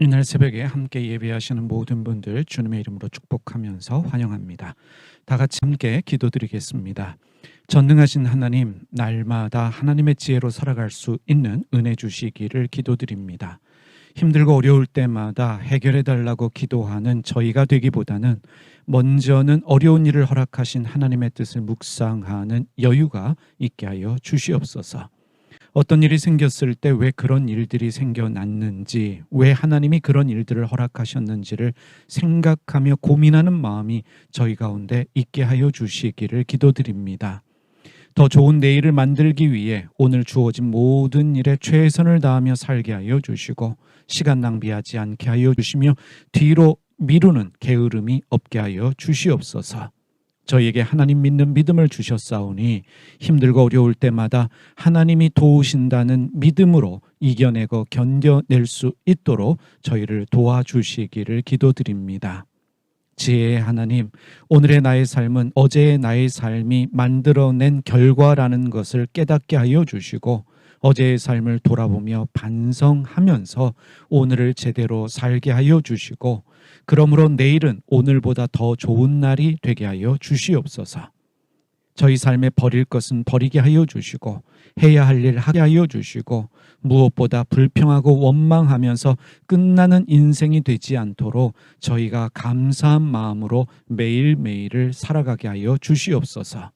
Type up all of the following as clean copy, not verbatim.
이날 새벽에 함께 예배하시는 모든 분들 주님의 이름으로 축복하면서 환영합니다. 다 같이 함께 기도드리겠습니다. 전능하신 하나님, 날마다 하나님의 지혜로 살아갈 수 있는 은혜 주시기를 기도드립니다. 힘들고 어려울 때마다 해결해 달라고 기도하는 저희가 되기보다는 먼저는 어려운 일을 허락하신 하나님의 뜻을 묵상하는 여유가 있게 하여 주시옵소서. 어떤 일이 생겼을 때 왜 그런 일들이 생겨났는지, 왜 하나님이 그런 일들을 허락하셨는지를 생각하며 고민하는 마음이 저희 가운데 있게 하여 주시기를 기도드립니다. 더 좋은 내일을 만들기 위해 오늘 주어진 모든 일에 최선을 다하며 살게 하여 주시고, 시간 낭비하지 않게 하여 주시며 뒤로 미루는 게으름이 없게 하여 주시옵소서. 저희에게 하나님 믿는 믿음을 주셨사오니 힘들고 어려울 때마다 하나님이 도우신다는 믿음으로 이겨내고 견뎌낼 수 있도록 저희를 도와주시기를 기도드립니다. 지혜의 하나님, 오늘의 나의 삶은 어제의 나의 삶이 만들어낸 결과라는 것을 깨닫게 하여 주시고, 어제의 삶을 돌아보며 반성하면서 오늘을 제대로 살게 하여 주시고, 그러므로 내일은 오늘보다 더 좋은 날이 되게 하여 주시옵소서. 저희 삶에 버릴 것은 버리게 하여 주시고, 해야 할 일 하게 하여 주시고, 무엇보다 불평하고 원망하면서 끝나는 인생이 되지 않도록 저희가 감사한 마음으로 매일매일을 살아가게 하여 주시옵소서.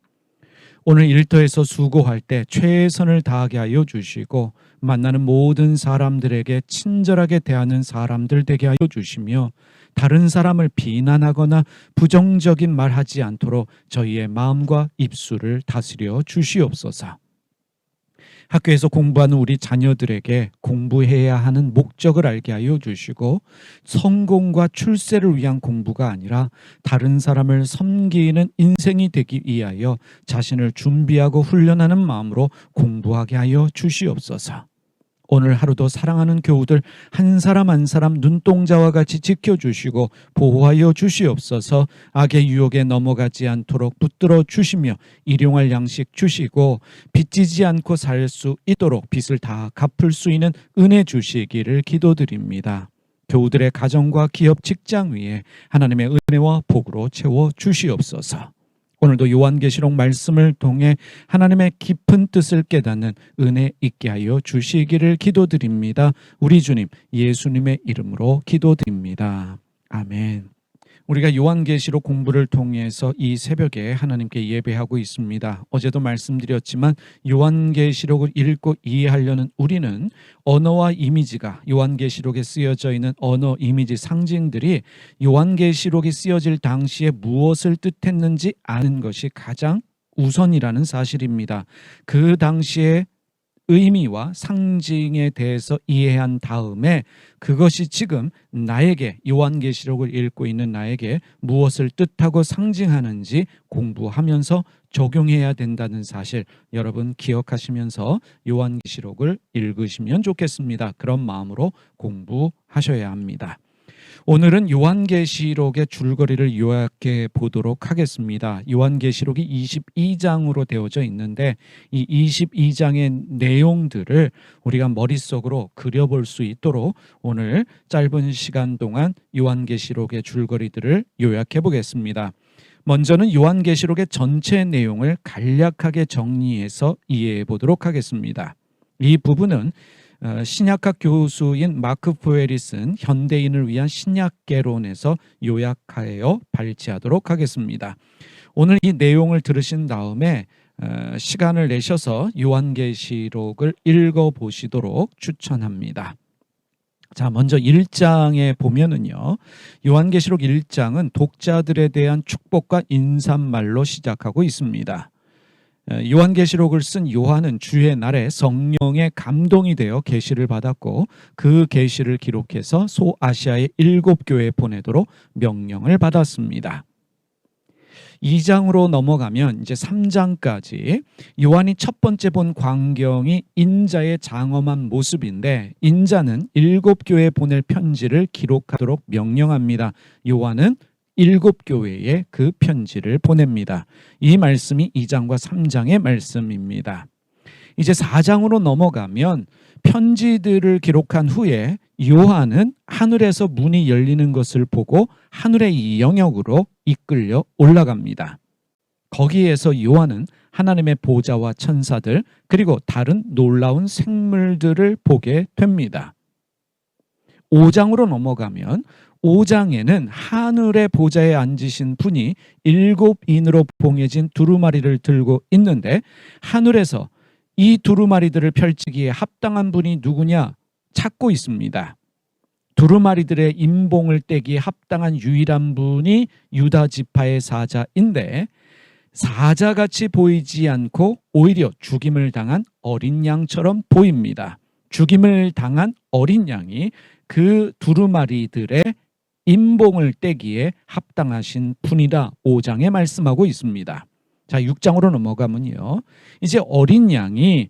오늘 일터에서 수고할 때 최선을 다하게 하여 주시고, 만나는 모든 사람들에게 친절하게 대하는 사람들 되게 하여 주시며, 다른 사람을 비난하거나 부정적인 말 하지 않도록 저희의 마음과 입술을 다스려 주시옵소서. 학교에서 공부하는 우리 자녀들에게 공부해야 하는 목적을 알게 하여 주시고, 성공과 출세를 위한 공부가 아니라 다른 사람을 섬기는 인생이 되기 위하여 자신을 준비하고 훈련하는 마음으로 공부하게 하여 주시옵소서. 오늘 하루도 사랑하는 교우들 한 사람 한 사람 눈동자와 같이 지켜주시고 보호하여 주시옵소서. 악의 유혹에 넘어가지 않도록 붙들어 주시며 일용할 양식 주시고 빚지지 않고 살 수 있도록 빚을 다 갚을 수 있는 은혜 주시기를 기도드립니다. 교우들의 가정과 기업 직장 위에 하나님의 은혜와 복으로 채워 주시옵소서. 오늘도 요한계시록 말씀을 통해 하나님의 깊은 뜻을 깨닫는 은혜 있게 하여 주시기를 기도드립니다. 우리 주님 예수님의 이름으로 기도드립니다. 아멘. 우리가 요한계시록 공부를 통해서 이 새벽에 하나님께 예배하고 있습니다. 어제도 말씀드렸지만 요한계시록을 읽고 이해하려는 우리는 언어와 이미지가, 요한계시록에 쓰여져 있는 언어, 이미지, 상징들이 요한계시록이 쓰여질 당시에 무엇을 뜻했는지 아는 것이 가장 우선이라는 사실입니다. 그 당시에 의미와 상징에 대해서 이해한 다음에 그것이 지금 나에게, 요한계시록을 읽고 있는 나에게 무엇을 뜻하고 상징하는지 공부하면서 적용해야 된다는 사실, 여러분 기억하시면서 요한계시록을 읽으시면 좋겠습니다. 그런 마음으로 공부하셔야 합니다. 오늘은 요한계시록의 줄거리를 요약해 보도록 하겠습니다. 요한계시록이 22장으로 되어져 있는데 이 22장의 내용들을 우리가 머릿속으로 그려볼 수 있도록 오늘 짧은 시간 동안 요한계시록의 줄거리들을 요약해 보겠습니다. 먼저는 요한계시록의 전체 내용을 간략하게 정리해서 이해해 보도록 하겠습니다. 이 부분은 신약학 교수인 마크 포엘이 쓴 현대인을 위한 신약개론에서 요약하여 발제하도록 하겠습니다. 오늘 이 내용을 들으신 다음에 시간을 내셔서 요한계시록을 읽어보시도록 추천합니다. 자, 먼저 1장에 보면은요, 요한계시록 1장은 독자들에 대한 축복과 인사말로 시작하고 있습니다. 요한계시록을 쓴 요한은 주의 날에 성령의 감동이 되어 계시를 받았고 그 계시를 기록해서 소아시아의 7교회에 보내도록 명령을 받았습니다. 2장으로 넘어가면 이제 3장까지 요한이 첫 번째 본 광경이 인자의 장엄한 모습인데, 인자는 7교회에 보낼 편지를 기록하도록 명령합니다. 요한은 7교회에 그 편지를 보냅니다. 이 말씀이 2장과 3장의 말씀입니다. 이제 4장으로 넘어가면 편지들을 기록한 후에 요한은 하늘에서 문이 열리는 것을 보고 하늘의 이 영역으로 이끌려 올라갑니다. 거기에서 요한은 하나님의 보좌와 천사들 그리고 다른 놀라운 생물들을 보게 됩니다. 5장으로 넘어가면 5장에는 하늘의 보좌에 앉으신 분이 7인으로 봉해진 두루마리를 들고 있는데 하늘에서 이 두루마리들을 펼치기에 합당한 분이 누구냐 찾고 있습니다. 두루마리들의 임봉을 떼기에 합당한 유일한 분이 유다 지파의 사자인데 사자같이 보이지 않고 오히려 죽임을 당한 어린 양처럼 보입니다. 죽임을 당한 어린 양이 그 두루마리들의 임봉을 떼기에 합당하신 분이라 5장에 말씀하고 있습니다. 자, 6장으로 넘어가면요. 이제 어린 양이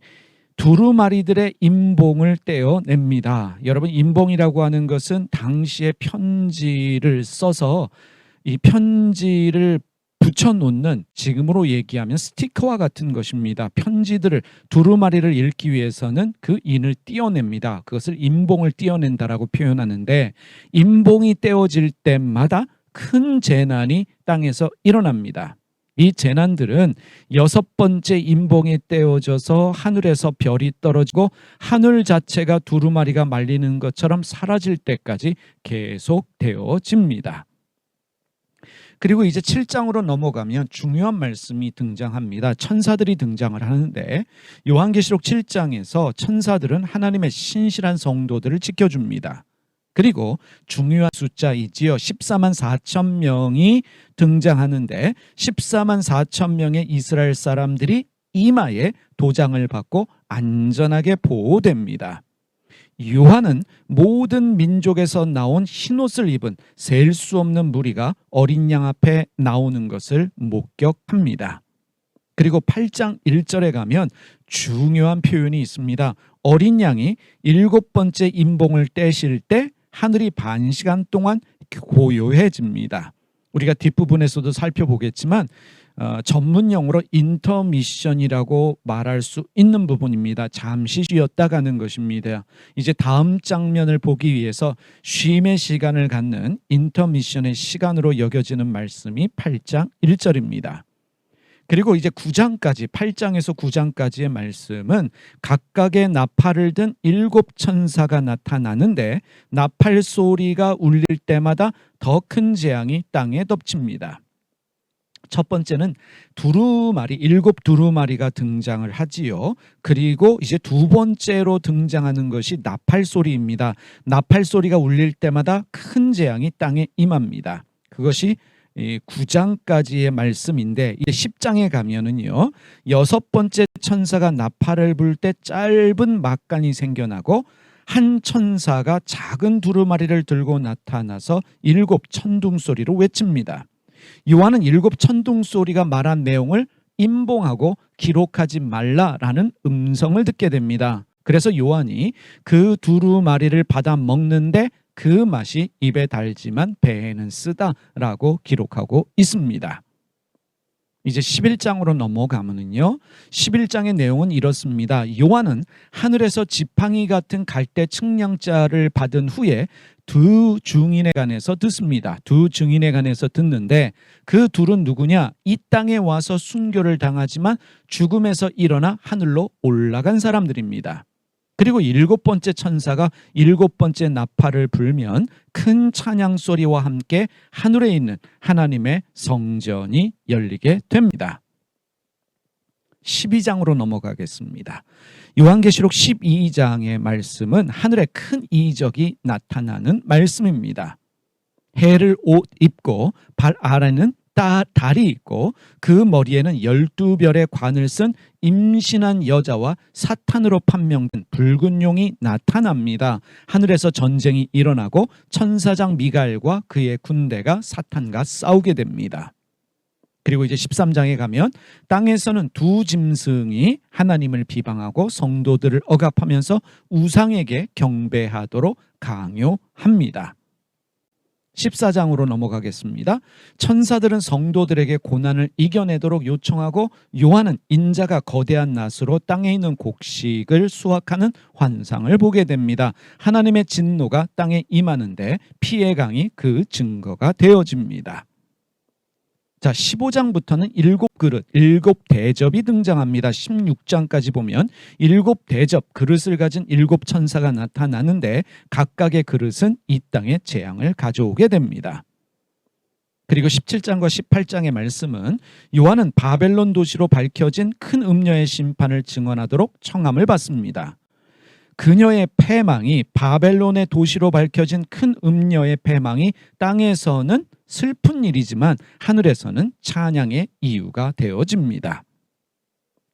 두루마리들의 임봉을 떼어냅니다. 여러분, 임봉이라고 하는 것은 당시에 편지를 써서 이 편지를 붙여놓는, 지금으로 얘기하면 스티커와 같은 것입니다. 편지들을, 두루마리를 읽기 위해서는 그 인을 떼어냅니다. 그것을 임봉을 떼어낸다라고 표현하는데, 임봉이 떼어질 때마다 큰 재난이 땅에서 일어납니다. 이 재난들은 6번째 임봉이 떼어져서 하늘에서 별이 떨어지고 하늘 자체가 두루마리가 말리는 것처럼 사라질 때까지 계속 되어집니다. 그리고 이제 7장으로 넘어가면 중요한 말씀이 등장합니다. 천사들이 등장을 하는데 요한계시록 7장에서 천사들은 하나님의 신실한 성도들을 지켜줍니다. 그리고 중요한 숫자이지요. 14만 4천 명이 등장하는데 14만 4천 명의 이스라엘 사람들이 이마에 도장을 받고 안전하게 보호됩니다. 요한은 모든 민족에서 나온 흰옷을 입은 셀 수 없는 무리가 어린 양 앞에 나오는 것을 목격합니다. 그리고 8장 1절에 가면 중요한 표현이 있습니다. 어린 양이 7번째 임봉을 떼실 때 하늘이 반 시간 동안 고요해집니다. 우리가 뒷부분에서도 살펴보겠지만 전문 용어로 인터미션이라고 말할 수 있는 부분입니다. 잠시 쉬었다 가는 것입니다. 이제 다음 장면을 보기 위해서 쉼의 시간을 갖는 인터미션의 시간으로 여겨지는 말씀이 8장 1절입니다. 그리고 이제 9장까지, 8장에서 9장까지의 말씀은 각각의 나팔을 든 7천사가 나타나는데 나팔 소리가 울릴 때마다 더 큰 재앙이 땅에 덮칩니다. 첫 번째는 두루마리, 7 두루마리가 등장을 하지요. 그리고 이제 두 번째로 등장하는 것이 나팔 소리입니다. 나팔 소리가 울릴 때마다 큰 재앙이 땅에 임합니다. 그것이 9장까지의 말씀인데 이제 10장에 가면은요, 6번째 천사가 나팔을 불 때 짧은 막간이 생겨나고 한 천사가 작은 두루마리를 들고 나타나서 7 천둥 소리로 외칩니다. 요한은 7 천둥 소리가 말한 내용을 임봉하고 기록하지 말라라는 음성을 듣게 됩니다. 그래서 요한이 그 두루마리를 받아 먹는데 그 맛이 입에 달지만 배에는 쓰다라고 기록하고 있습니다. 이제 11장으로 넘어가면요, 11장의 내용은 이렇습니다. 요한은 하늘에서 지팡이 같은 갈대 측량자를 받은 후에 두 증인에 관해서 듣습니다. 두 증인에 관해서 듣는데 그 둘은 누구냐? 이 땅에 와서 순교를 당하지만 죽음에서 일어나 하늘로 올라간 사람들입니다. 그리고 7번째 천사가 7번째 나팔을 불면 큰 찬양 소리와 함께 하늘에 있는 하나님의 성전이 열리게 됩니다. 12장으로 넘어가겠습니다. 요한계시록 12장의 말씀은 하늘에 큰 이적이 나타나는 말씀입니다. 해를 옷 입고 발 아래는 달이 있고 그 머리에는 12별의 관을 쓴 임신한 여자와 사탄으로 판명된 붉은 용이 나타납니다. 하늘에서 전쟁이 일어나고 천사장 미가엘과 그의 군대가 사탄과 싸우게 됩니다. 그리고 이제 13장에 가면 땅에서는 두 짐승이 하나님을 비방하고 성도들을 억압하면서 우상에게 경배하도록 강요합니다. 14장으로 넘어가겠습니다. 천사들은 성도들에게 고난을 이겨내도록 요청하고 요한은 인자가 거대한 낫으로 땅에 있는 곡식을 수확하는 환상을 보게 됩니다. 하나님의 진노가 땅에 임하는데 피의 강이 그 증거가 되어집니다. 자, 15장부터는 7그릇, 7대접이 등장합니다. 16장까지 보면 7대접, 그릇을 가진 7천사가 나타나는데 각각의 그릇은 이 땅에 재앙을 가져오게 됩니다. 그리고 17장과 18장의 말씀은 요한은 바벨론 도시로 밝혀진 큰 음녀의 심판을 증언하도록 청함을 받습니다. 그녀의 패망이, 바벨론의 도시로 밝혀진 큰 음녀의 패망이 땅에서는 슬픈 일이지만 하늘에서는 찬양의 이유가 되어집니다.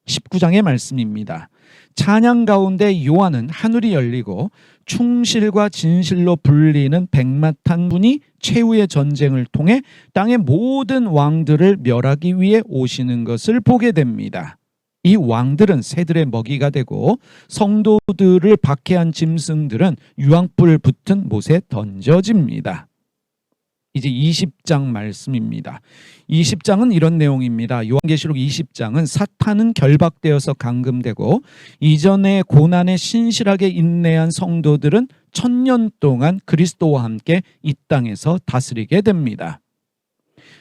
19장의 말씀입니다. 찬양 가운데 요한은 하늘이 열리고 충실과 진실로 불리는 백마탄 분이 최후의 전쟁을 통해 땅의 모든 왕들을 멸하기 위해 오시는 것을 보게 됩니다. 이 왕들은 새들의 먹이가 되고 성도들을 박해한 짐승들은 유황불 붙은 못에 던져집니다. 이제 20장 말씀입니다. 20장은 이런 내용입니다. 요한계시록 20장은 사탄은 결박되어서 감금되고 이전의 고난에 신실하게 인내한 성도들은 1000년 동안 그리스도와 함께 이 땅에서 다스리게 됩니다.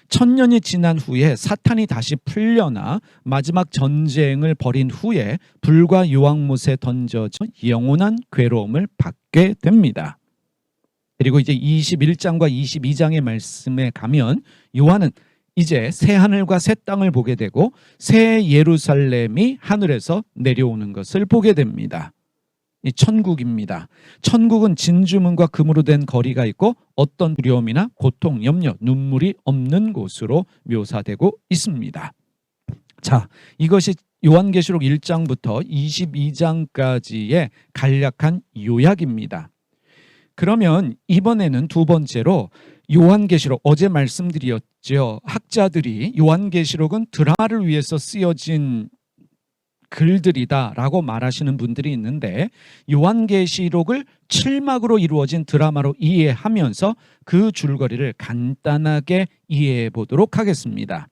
1000년이 지난 후에 사탄이 다시 풀려나 마지막 전쟁을 벌인 후에 불과 유황못에 던져져 영원한 괴로움을 받게 됩니다. 그리고 이제 21장과 22장의 말씀에 가면 요한은 이제 새 하늘과 새 땅을 보게 되고 새 예루살렘이 하늘에서 내려오는 것을 보게 됩니다. 이 천국입니다. 천국은 진주문과 금으로 된 거리가 있고 어떤 두려움이나 고통, 염려, 눈물이 없는 곳으로 묘사되고 있습니다. 자, 이것이 요한계시록 1장부터 22장까지의 간략한 요약입니다. 그러면 이번에는 두 번째로 요한계시록, 어제 말씀드렸죠. 학자들이 요한계시록은 드라마를 위해서 쓰여진 글들이다라고 말하시는 분들이 있는데 요한계시록을 7막으로 이루어진 드라마로 이해하면서 그 줄거리를 간단하게 이해해 보도록 하겠습니다.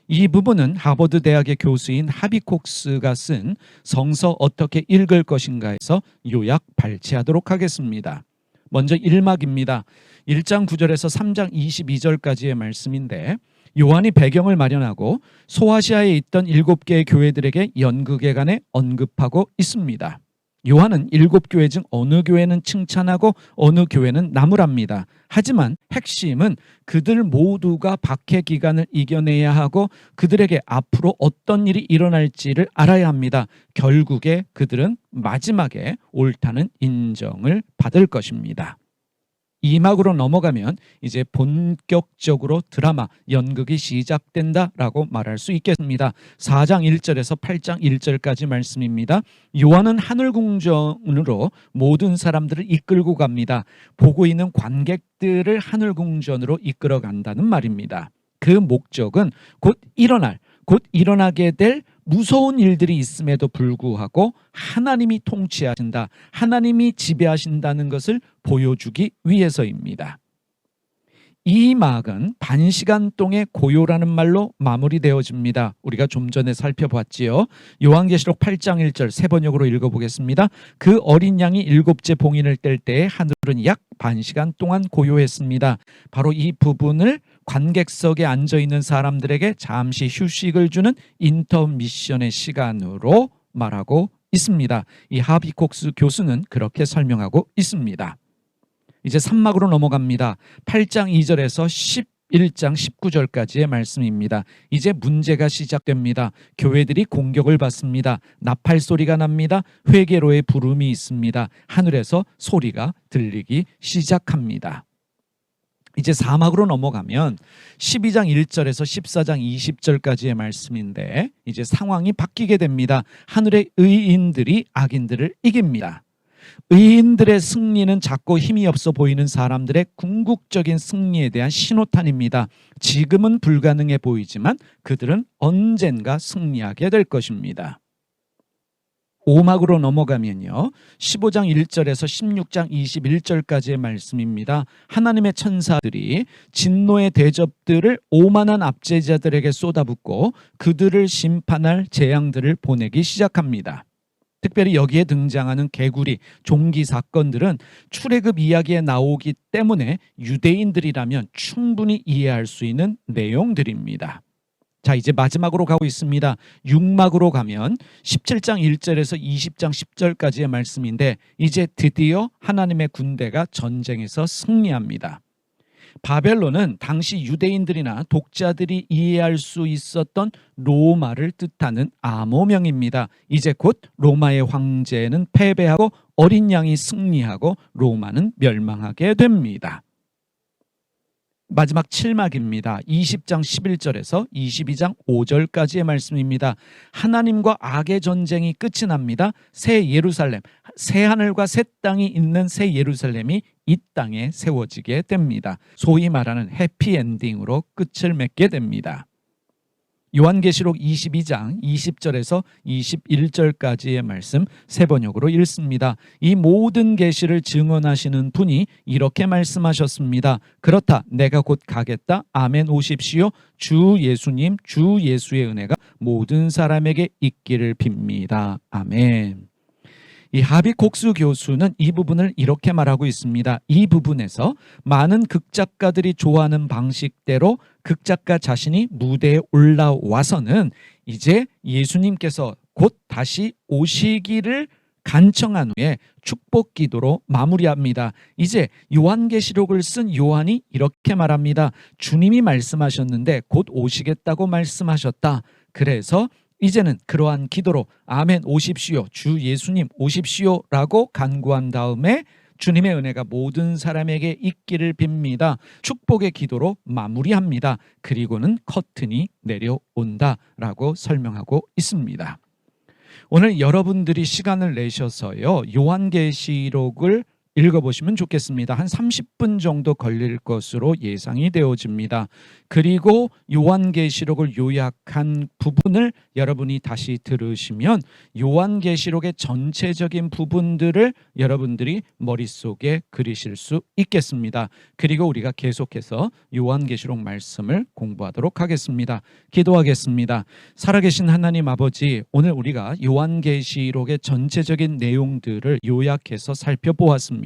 이 부분은 하버드 대학의 교수인 하비콕스가 쓴 성서 어떻게 읽을 것인가에서 요약 발췌하도록 하겠습니다. 먼저 1막입니다. 1장 9절에서 3장 22절까지의 말씀인데 요한이 배경을 마련하고 소아시아에 있던 7개의 교회들에게 연극에 관해 언급하고 있습니다. 요한은 7교회 중 어느 교회는 칭찬하고 어느 교회는 나무랍니다. 하지만 핵심은 그들 모두가 박해 기간을 이겨내야 하고 그들에게 앞으로 어떤 일이 일어날지를 알아야 합니다. 결국에 그들은 마지막에 옳다는 인정을 받을 것입니다. 2막으로 넘어가면 이제 본격적으로 드라마, 연극이 시작된다라고 말할 수 있겠습니다. 4장 1절에서 8장 1절까지 말씀입니다. 요한은 하늘궁전으로 모든 사람들을 이끌고 갑니다. 보고 있는 관객들을 하늘궁전으로 이끌어 간다는 말입니다. 그 목적은 곧 일어나게 될 무서운 일들이 있음에도 불구하고 하나님이 통치하신다, 하나님이 지배하신다는 것을 보여주기 위해서입니다. 이 막은 반시간 동의 고요라는 말로 마무리되어집니다. 우리가 좀 전에 살펴봤지요. 요한계시록 8장 1절 세 번역으로 읽어보겠습니다. 그 어린 양이 7째 봉인을 뗄 때에 하늘은 약 반시간 동안 고요했습니다. 바로 이 부분을 관객석에 앉아있는 사람들에게 잠시 휴식을 주는 인터미션의 시간으로 말하고 있습니다. 이 하비콕스 교수는 그렇게 설명하고 있습니다. 이제 3막으로 넘어갑니다. 8장 2절에서 11장 19절까지의 말씀입니다. 이제 문제가 시작됩니다. 교회들이 공격을 받습니다. 나팔 소리가 납니다. 회개로의 부름이 있습니다. 하늘에서 소리가 들리기 시작합니다. 이제 4막으로 넘어가면 12장 1절에서 14장 20절까지의 말씀인데 이제 상황이 바뀌게 됩니다. 하늘의 의인들이 악인들을 이깁니다. 의인들의 승리는 작고 힘이 없어 보이는 사람들의 궁극적인 승리에 대한 신호탄입니다. 지금은 불가능해 보이지만 그들은 언젠가 승리하게 될 것입니다. 오막으로 넘어가면요. 15장 1절에서 16장 21절까지의 말씀입니다. 하나님의 천사들이 진노의 대접들을 오만한 압제자들에게 쏟아붓고 그들을 심판할 재앙들을 보내기 시작합니다. 특별히 여기에 등장하는 개구리, 종기 사건들은 출애굽 이야기에 나오기 때문에 유대인들이라면 충분히 이해할 수 있는 내용들입니다. 자, 이제 마지막으로 가고 있습니다. 6막으로 가면 17장 1절에서 20장 10절까지의 말씀인데 이제 드디어 하나님의 군대가 전쟁에서 승리합니다. 바벨론은 당시 유대인들이나 독자들이 이해할 수 있었던 로마를 뜻하는 암호명입니다. 이제 곧 로마의 황제는 패배하고 어린 양이 승리하고 로마는 멸망하게 됩니다. 마지막 7막입니다. 20장 11절에서 22장 5절까지의 말씀입니다. 하나님과 악의 전쟁이 끝이 납니다. 새 예루살렘, 새 하늘과 새 땅이 있는 새 예루살렘이 이 땅에 세워지게 됩니다. 소위 말하는 해피엔딩으로 끝을 맺게 됩니다. 요한계시록 22장 20절에서 21절까지의 말씀 세 번역으로 읽습니다. 이 모든 계시를 증언하시는 분이 이렇게 말씀하셨습니다. 그렇다, 내가 곧 가겠다. 아멘 오십시오. 주 예수님, 주 예수의 은혜가 모든 사람에게 있기를 빕니다. 아멘. 이 하비콕스 교수는 이 부분을 이렇게 말하고 있습니다. 이 부분에서 많은 극작가들이 좋아하는 방식대로 극작가 자신이 무대에 올라와서는 이제 예수님께서 곧 다시 오시기를 간청한 후에 축복 기도로 마무리합니다. 이제 요한계시록을 쓴 요한이 이렇게 말합니다. 주님이 말씀하셨는데 곧 오시겠다고 말씀하셨다. 그래서 이제는 그러한 기도로 아멘 오십시오, 주 예수님 오십시오 라고 간구한 다음에 주님의 은혜가 모든 사람에게 있기를 빕니다. 축복의 기도로 마무리합니다. 그리고는 커튼이 내려온다 라고 설명하고 있습니다. 오늘 여러분들이 시간을 내셔서요, 요한계시록을 읽어보시면 좋겠습니다. 한 30분 정도 걸릴 것으로 예상이 되어집니다. 그리고 요한계시록을 요약한 부분을 여러분이 다시 들으시면 요한계시록의 전체적인 부분들을 여러분들이 머릿속에 그리실 수 있겠습니다. 그리고 우리가 계속해서 요한계시록 말씀을 공부하도록 하겠습니다. 기도하겠습니다. 살아계신 하나님 아버지, 오늘 우리가 요한계시록의 전체적인 내용들을 요약해서 살펴보았습니다.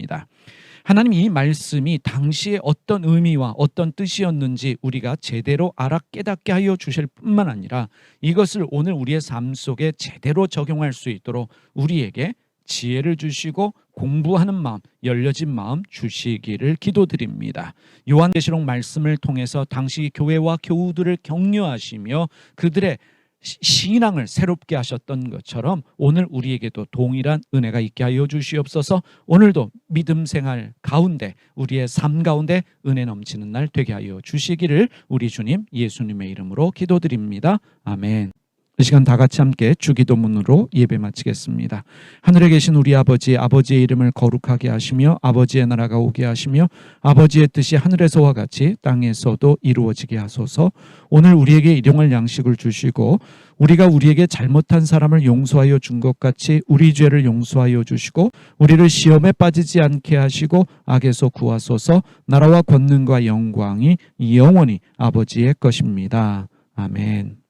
하나님, 이 말씀이 당시에 어떤 의미와 어떤 뜻이었는지 우리가 제대로 알아 깨닫게 하여 주실 뿐만 아니라 이것을 오늘 우리의 삶 속에 제대로 적용할 수 있도록 우리에게 지혜를 주시고 공부하는 마음, 열려진 마음 주시기를 기도드립니다. 요한계시록 말씀을 통해서 당시 교회와 교우들을 격려하시며 그들의 신앙을 새롭게 하셨던 것처럼 오늘 우리에게도 동일한 은혜가 있게 하여 주시옵소서. 오늘도 믿음 생활 가운데 우리의 삶 가운데 은혜 넘치는 날 되게 하여 주시기를 우리 주님 예수님의 이름으로 기도드립니다. 아멘. 이 시간 다 같이 함께 주기도문으로 예배 마치겠습니다. 하늘에 계신 우리 아버지, 아버지의 이름을 거룩하게 하시며 아버지의 나라가 오게 하시며 아버지의 뜻이 하늘에서와 같이 땅에서도 이루어지게 하소서. 오늘 우리에게 일용할 양식을 주시고 우리가 우리에게 잘못한 사람을 용서하여 준 것 같이 우리 죄를 용서하여 주시고 우리를 시험에 빠지지 않게 하시고 악에서 구하소서. 나라와 권능과 영광이 영원히 아버지의 것입니다. 아멘.